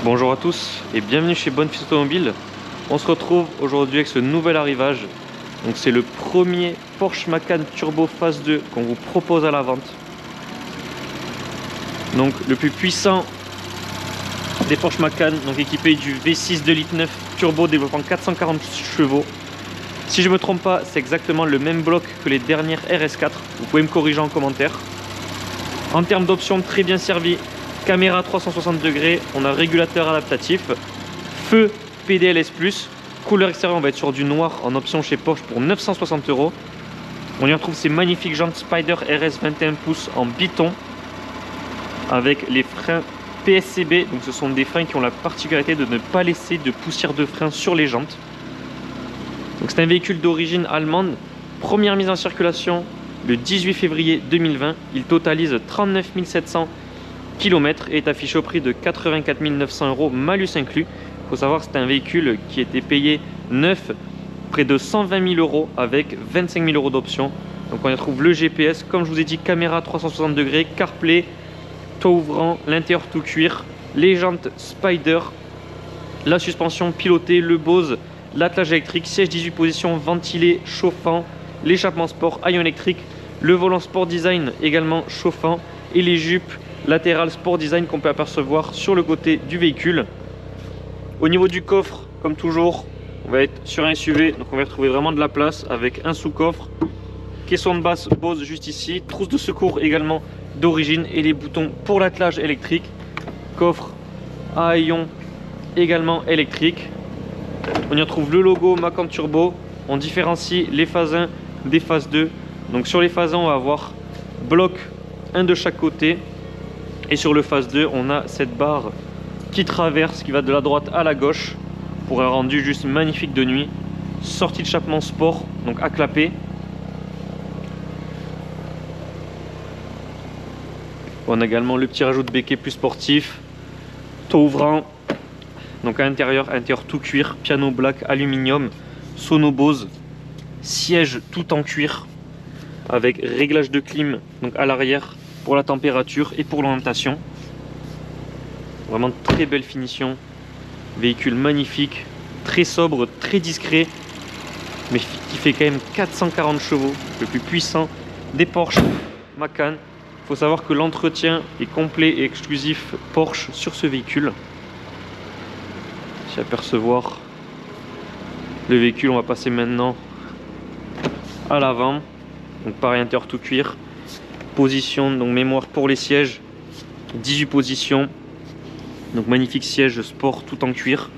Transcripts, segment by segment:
Bonjour à tous et bienvenue chez Bonne Fils Automobile. On se retrouve aujourd'hui avec ce nouvel arrivage. Donc c'est le premier Porsche Macan Turbo Phase 2 qu'on vous propose à la vente. Donc le plus puissant des Porsche Macan, donc équipé du V6 2,9 litres turbo développant 440 chevaux. Si je ne me trompe pas, c'est exactement le même bloc que les dernières RS4. Vous pouvez me corriger en commentaire. En termes d'options, très bien servi. Caméra 360 degrés, on a régulateur adaptatif, feu PDLS+, couleur extérieure, on va être sur du noir en option chez Porsche pour 960 €. On y retrouve ces magnifiques jantes Spider RS 21 pouces en biton avec les freins PSCB, donc ce sont des freins qui ont la particularité de ne pas laisser de poussière de frein sur les jantes. Donc c'est un véhicule d'origine allemande, première mise en circulation le 18 février 2020, il totalise 39 700 km et est affiché au prix de 84 900 € malus inclus. Il faut savoir que c'est un véhicule qui était payé neuf près de 120 000 € avec 25 000 € d'options. Donc on y retrouve le GPS, comme je vous ai dit, caméra 360 degrés, CarPlay, toit ouvrant, l'intérieur tout cuir, les jantes Spider, la suspension pilotée, le Bose, l'attelage électrique, siège 18 positions, ventilé, chauffant, l'échappement sport, haillon électrique, le volant sport design également chauffant et les jupes latérales sport design qu'on peut apercevoir sur le côté du véhicule. Au niveau du coffre, comme toujours, on va être sur un SUV, donc on va retrouver vraiment de la place avec un sous-coffre, caisson de basse Bose juste ici, trousse de secours également d'origine et les boutons pour l'attelage électrique, coffre à haillons également électrique. On y retrouve le logo Macan Turbo, on différencie les phases 1 des phases 2. Donc sur les phases 1, on va avoir bloc 1 de chaque côté. Et sur le phase 2, on a cette barre qui traverse, qui va de la droite à la gauche pour un rendu juste magnifique de nuit. Sortie de échappement sport, donc à clapper. On a également le petit rajout de béquet plus sportif. Toit ouvrant, donc à l'intérieur, tout cuir, piano black, aluminium, sono Bose, siège tout en cuir avec réglage de clim donc à l'arrière pour la température et pour l'orientation. Vraiment très belle finition, véhicule magnifique, très sobre, très discret, mais qui fait quand même 440 chevaux, le plus puissant des Porsche Macan. Il faut savoir que l'entretien est complet et exclusif Porsche sur ce véhicule. Si apercevoir le véhicule, on va passer maintenant à l'avant. Donc pareil, intérieur tout cuir. Position, donc mémoire pour les sièges, 18 positions. Donc magnifique siège sport tout en cuir.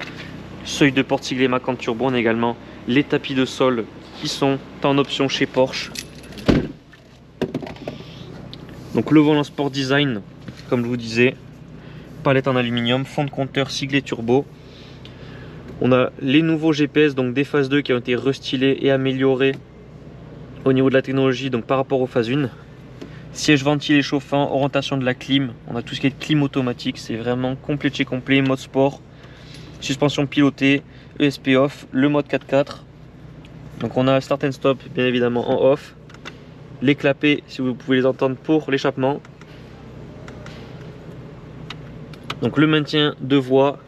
Seuil de porte siglé Macan Turbo. On a également les tapis de sol qui sont en option chez Porsche. Donc le volant sport design, comme je vous disais, palette en aluminium, fond de compteur siglé turbo. On a les nouveaux GPS donc des phases 2 qui ont été restylés et améliorés au niveau de la technologie donc par rapport aux phases 1. Siège ventilé chauffant, orientation de la clim, on a tout ce qui est clim automatique, c'est vraiment complet de chez complet, mode sport, suspension pilotée, ESP off, le mode 4x4. Donc on a start and stop bien évidemment en off, les clapets si vous pouvez les entendre pour l'échappement. Donc le maintien de voie,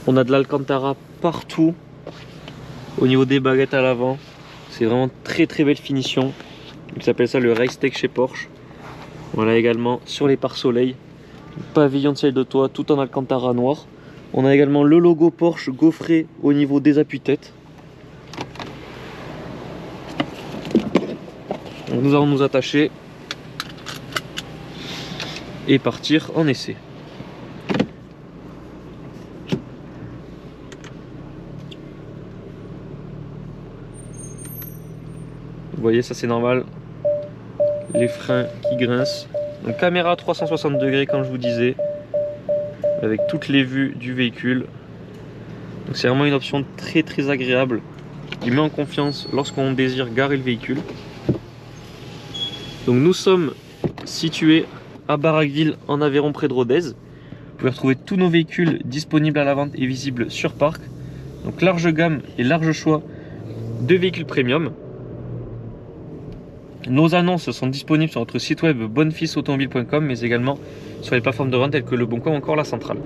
on a de l'Alcantara partout au niveau des baguettes à l'avant, c'est vraiment très belle finition. Donc ça s'appelle ça le Race Tech chez Porsche. Voilà également sur les pare-soleil, pavillon de ciel de toit tout en Alcantara noir. On a également le logo Porsche gaufré au niveau des appuis-têtes. Nous allons nous attacher et partir en essai. Vous voyez, ça c'est normal, les freins qui grincent. Donc caméra 360 degrés comme je vous disais, avec toutes les vues du véhicule. Donc c'est vraiment une option très agréable qui met en confiance lorsqu'on désire garer le véhicule. Donc nous sommes situés à Barraqueville en Aveyron près de Rodez. Vous pouvez retrouver tous nos véhicules disponibles à la vente et visibles sur parc. Donc large gamme et large choix de véhicules premium. Nos annonces sont disponibles sur notre site web bonnefilsautomobile.com mais également sur les plateformes de vente telles que Le Bon Coin ou encore La Centrale.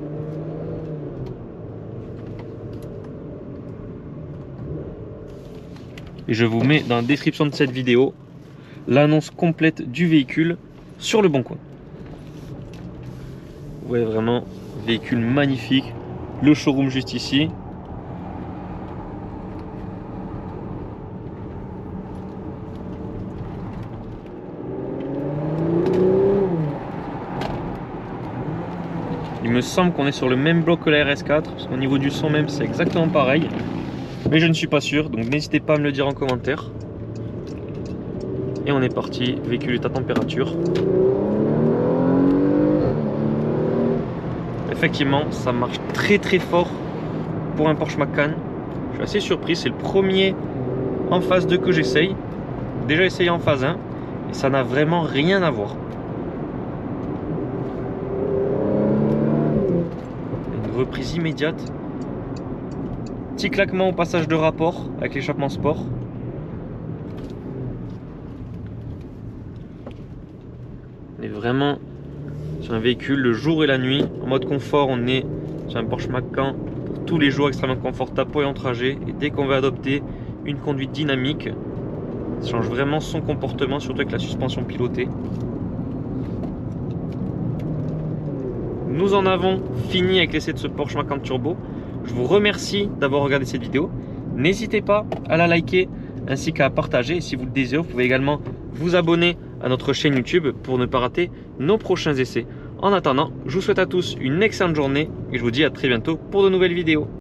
Et je vous mets dans la description de cette vidéo l'annonce complète du véhicule sur le bon coin. Vous voyez vraiment, véhicule magnifique. Le showroom juste ici. Il me semble qu'on est sur le même bloc que la RS4, parce qu'au niveau du son même c'est exactement pareil. Mais je ne suis pas sûr, donc n'hésitez pas à me le dire en commentaire. Et on est parti, le véhicule est à température. Effectivement, ça marche très très fort pour un Porsche Macan. Je suis assez surpris, c'est le premier en phase 2 que j'essaye. Déjà essayé en phase 1 et ça n'a vraiment rien à voir. Une reprise immédiate. Petit claquement au passage de rapport avec l'échappement sport. On est vraiment sur un véhicule le jour et la nuit. En mode confort, on est sur un Porsche Macan pour tous les jours, extrêmement confortable pour les longs trajets. Et dès qu'on veut adopter une conduite dynamique, ça change vraiment son comportement, surtout avec la suspension pilotée. Nous en avons fini avec l'essai de ce Porsche Macan Turbo. Je vous remercie d'avoir regardé cette vidéo. N'hésitez pas à la liker ainsi qu'à la partager. Et si vous le désirez, vous pouvez également vous abonner à notre chaîne YouTube pour ne pas rater nos prochains essais. En attendant, je vous souhaite à tous une excellente journée et je vous dis à très bientôt pour de nouvelles vidéos.